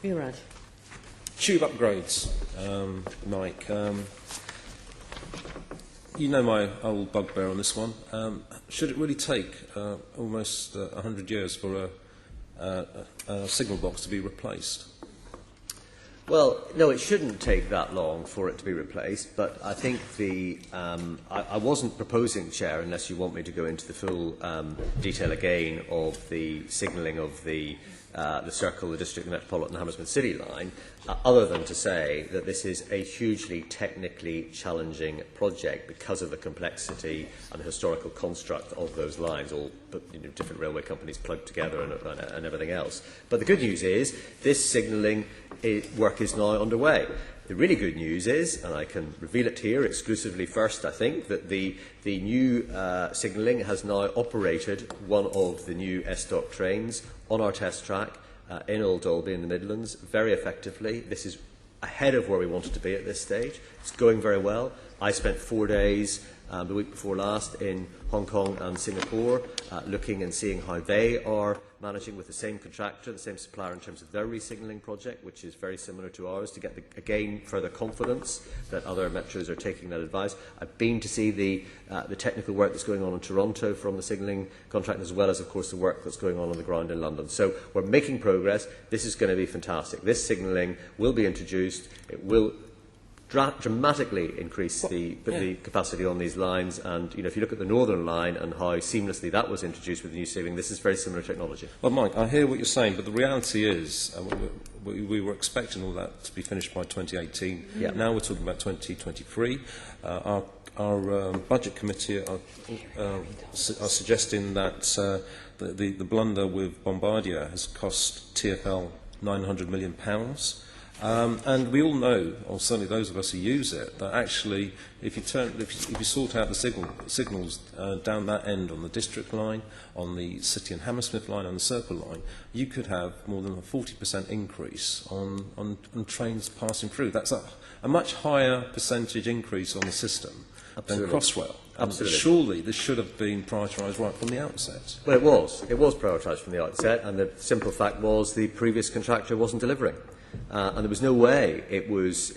Murad. Tube upgrades, Mike. You know my old bugbear on this one. Should it really take almost 100 years for a signal box to be replaced? Well, no, it shouldn't take that long for it to be replaced, but I think I wasn't proposing, Chair, unless you want me to go into the full detail again of the signalling of the Circle, the District, the Metropolitan Hammersmith City line, other than to say that this is a hugely technically challenging project because of the complexity and the historical construct of those lines, all different railway companies plugged together and everything else. But the good news is this signalling work is now underway. The really good news is, and I can reveal it here exclusively first, I think, that the new signalling has now operated one of the new S-Dock trains on our test track in Old Dalby in the Midlands very effectively. This is ahead of where we wanted to be at this stage. It's going very well. I spent 4 days the week before last in Hong Kong and Singapore looking and seeing how they are managing with the same contractor, the same supplier in terms of their re-signalling project, which is very similar to ours, to get, again, further confidence that other metros are taking that advice. I've been to see the technical work that's going on in Toronto from the signalling contract, as well as, of course, the work that's going on the ground in London. So we're making progress. This is going to be fantastic. This signalling will be introduced. It will dramatically increase the capacity on these lines, and if you look at the Northern Line and how seamlessly that was introduced with the new signalling, this is very similar technology. Well, Mike, I hear what you're saying, but the reality is we were expecting all that to be finished by 2018. Yeah. Now we're talking about 2023. Our budget committee are suggesting that the blunder with Bombardier has cost TfL £900 million. And we all know, or certainly those of us who use it, that actually if you sort out the signals down that end on the District line, on the City and Hammersmith line, on the Circle line, you could have more than a 40% increase on trains passing through. That's a much higher percentage increase on the system than Crossrail. Absolutely. Surely this should have been prioritised right from the outset. Well, it was. It was prioritised from the outset, and the simple fact was the previous contractor wasn't delivering. And there was no way. It was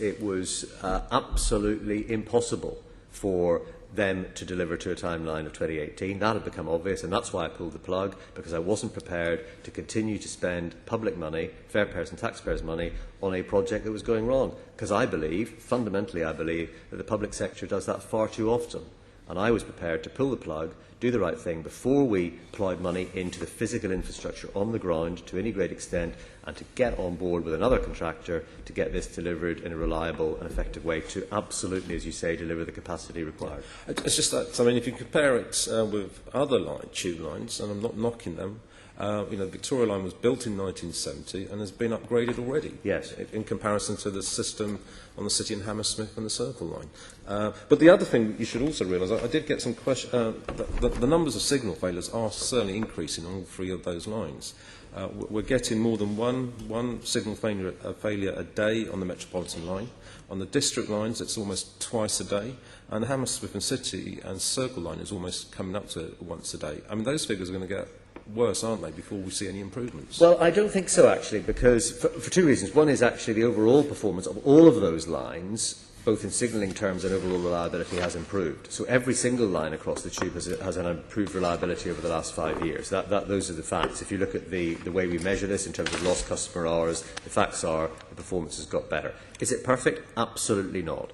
absolutely impossible for them to deliver to a timeline of 2018. That had become obvious, and that's why I pulled the plug, because I wasn't prepared to continue to spend public money, fair payers and taxpayers' money, on a project that was going wrong. Because fundamentally I believe, that the public sector does that far too often. And I was prepared to pull the plug, do the right thing before we ploughed money into the physical infrastructure on the ground to any great extent, and to get on board with another contractor to get this delivered in a reliable and effective way to absolutely, as you say, deliver the capacity required. It's just that, I mean, if you compare it with other tube lines, and I'm not knocking them, the Victoria line was built in 1970 and has been upgraded already. Yes. In comparison to the system on the City and Hammersmith and the Circle line. But the other thing you should also realise, I did get some questions, the numbers of signal failures are certainly increasing on all three of those lines. We're getting more than one signal failure a day on the Metropolitan line. On the District lines, it's almost twice a day. And the Hammersmith and City and Circle line is almost coming up to once a day. I mean, those figures are going to get worse, aren't they, before we see any improvements? Well, I don't think so, actually, because for two reasons. One is actually the overall performance of all of those lines, both in signalling terms and overall reliability, has improved. So every single line across the tube has an improved reliability over the last 5 years. Those are the facts. If you look at the way we measure this in terms of lost customer hours, the facts are the performance has got better. Is it perfect? Absolutely not.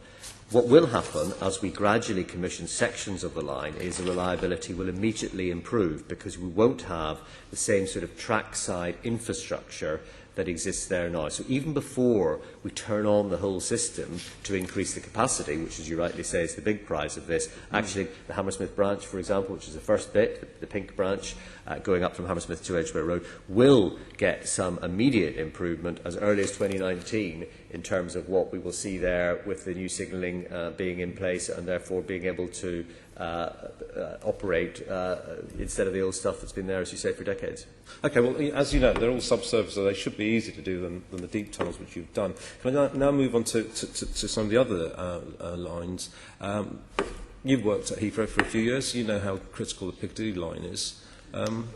What will happen as we gradually commission sections of the line is the reliability will immediately improve, because we won't have the same sort of trackside infrastructure that exists there now. So even before we turn on the whole system to increase the capacity, which, as you rightly say, is the big prize of this, actually the Hammersmith branch, for example, which is the first bit, the pink branch, going up from Hammersmith to Edgware Road, will get some immediate improvement as early as 2019 in terms of what we will see there with the new signalling being in place, and therefore being able to operate instead of the old stuff that's been there, as you say, for decades. Okay, well, as you know, they're all subsurface, so they should be easier to do than the deep tunnels which you've done. Can I now move on to some of the other lines? You've worked at Heathrow for a few years. You know how critical the Piccadilly line is.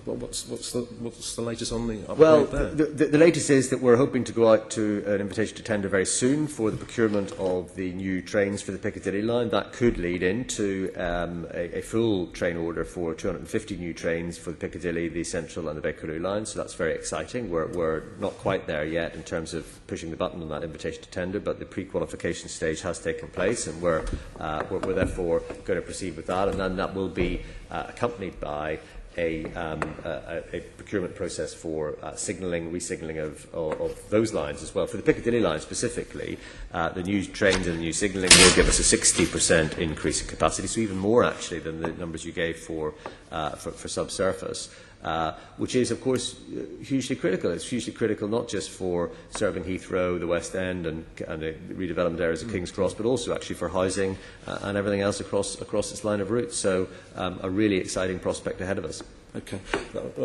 What's the latest on the upgrade Well, there? the latest is that we're hoping to go out to an invitation to tender very soon for the procurement of the new trains for the Piccadilly line. That could lead into a full train order for 250 new trains for the Piccadilly, the Central and the Bakerloo line. So that's very exciting. We're not quite there yet in terms of pushing the button on that invitation to tender, but the pre-qualification stage has taken place, and we're therefore going to proceed with that. And then that will be accompanied by a procurement process for signalling, re-signalling of those lines as well. For the Piccadilly line specifically, the new trains and the new signalling will give us a 60% increase in capacity, so even more actually than the numbers you gave for subsurface. Which is, of course, hugely critical. It's hugely critical not just for serving Heathrow, the West End, and the redevelopment areas of King's Cross, but also actually for housing and everything else across this line of route. So a really exciting prospect ahead of us. Okay.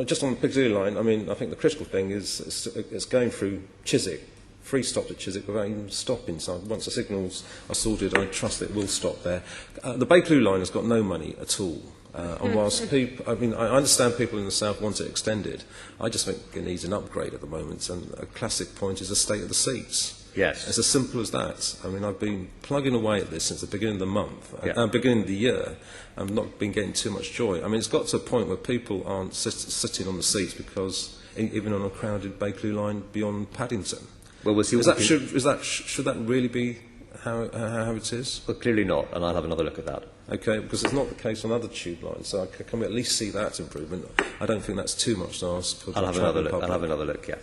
Just on the Piccadilly line, I mean, I think the critical thing is it's going through Chiswick. Free stopped at Chiswick without even stopping. So once the signals are sorted, I trust it will stop there. The Bakerloo line has got no money at all. And whilst people, I mean, I understand people in the south want it extended, I just think it needs an upgrade at the moment. And a classic point is the state of the seats. Yes. It's as simple as that. I mean, I've been plugging away at this since the beginning of the month, Yeah. beginning of the year. I've not been getting too much joy. I mean, it's got to a point where people aren't sitting on the seats because, even on a crowded Bakerloo line beyond Paddington. Well, we'll see. Should that really be how it is? Well, clearly not, and I'll have another look at that. Okay, because it's not the case on other tube lines, so can we at least see that improvement? I don't think that's too much to ask. I'll have another look, yeah.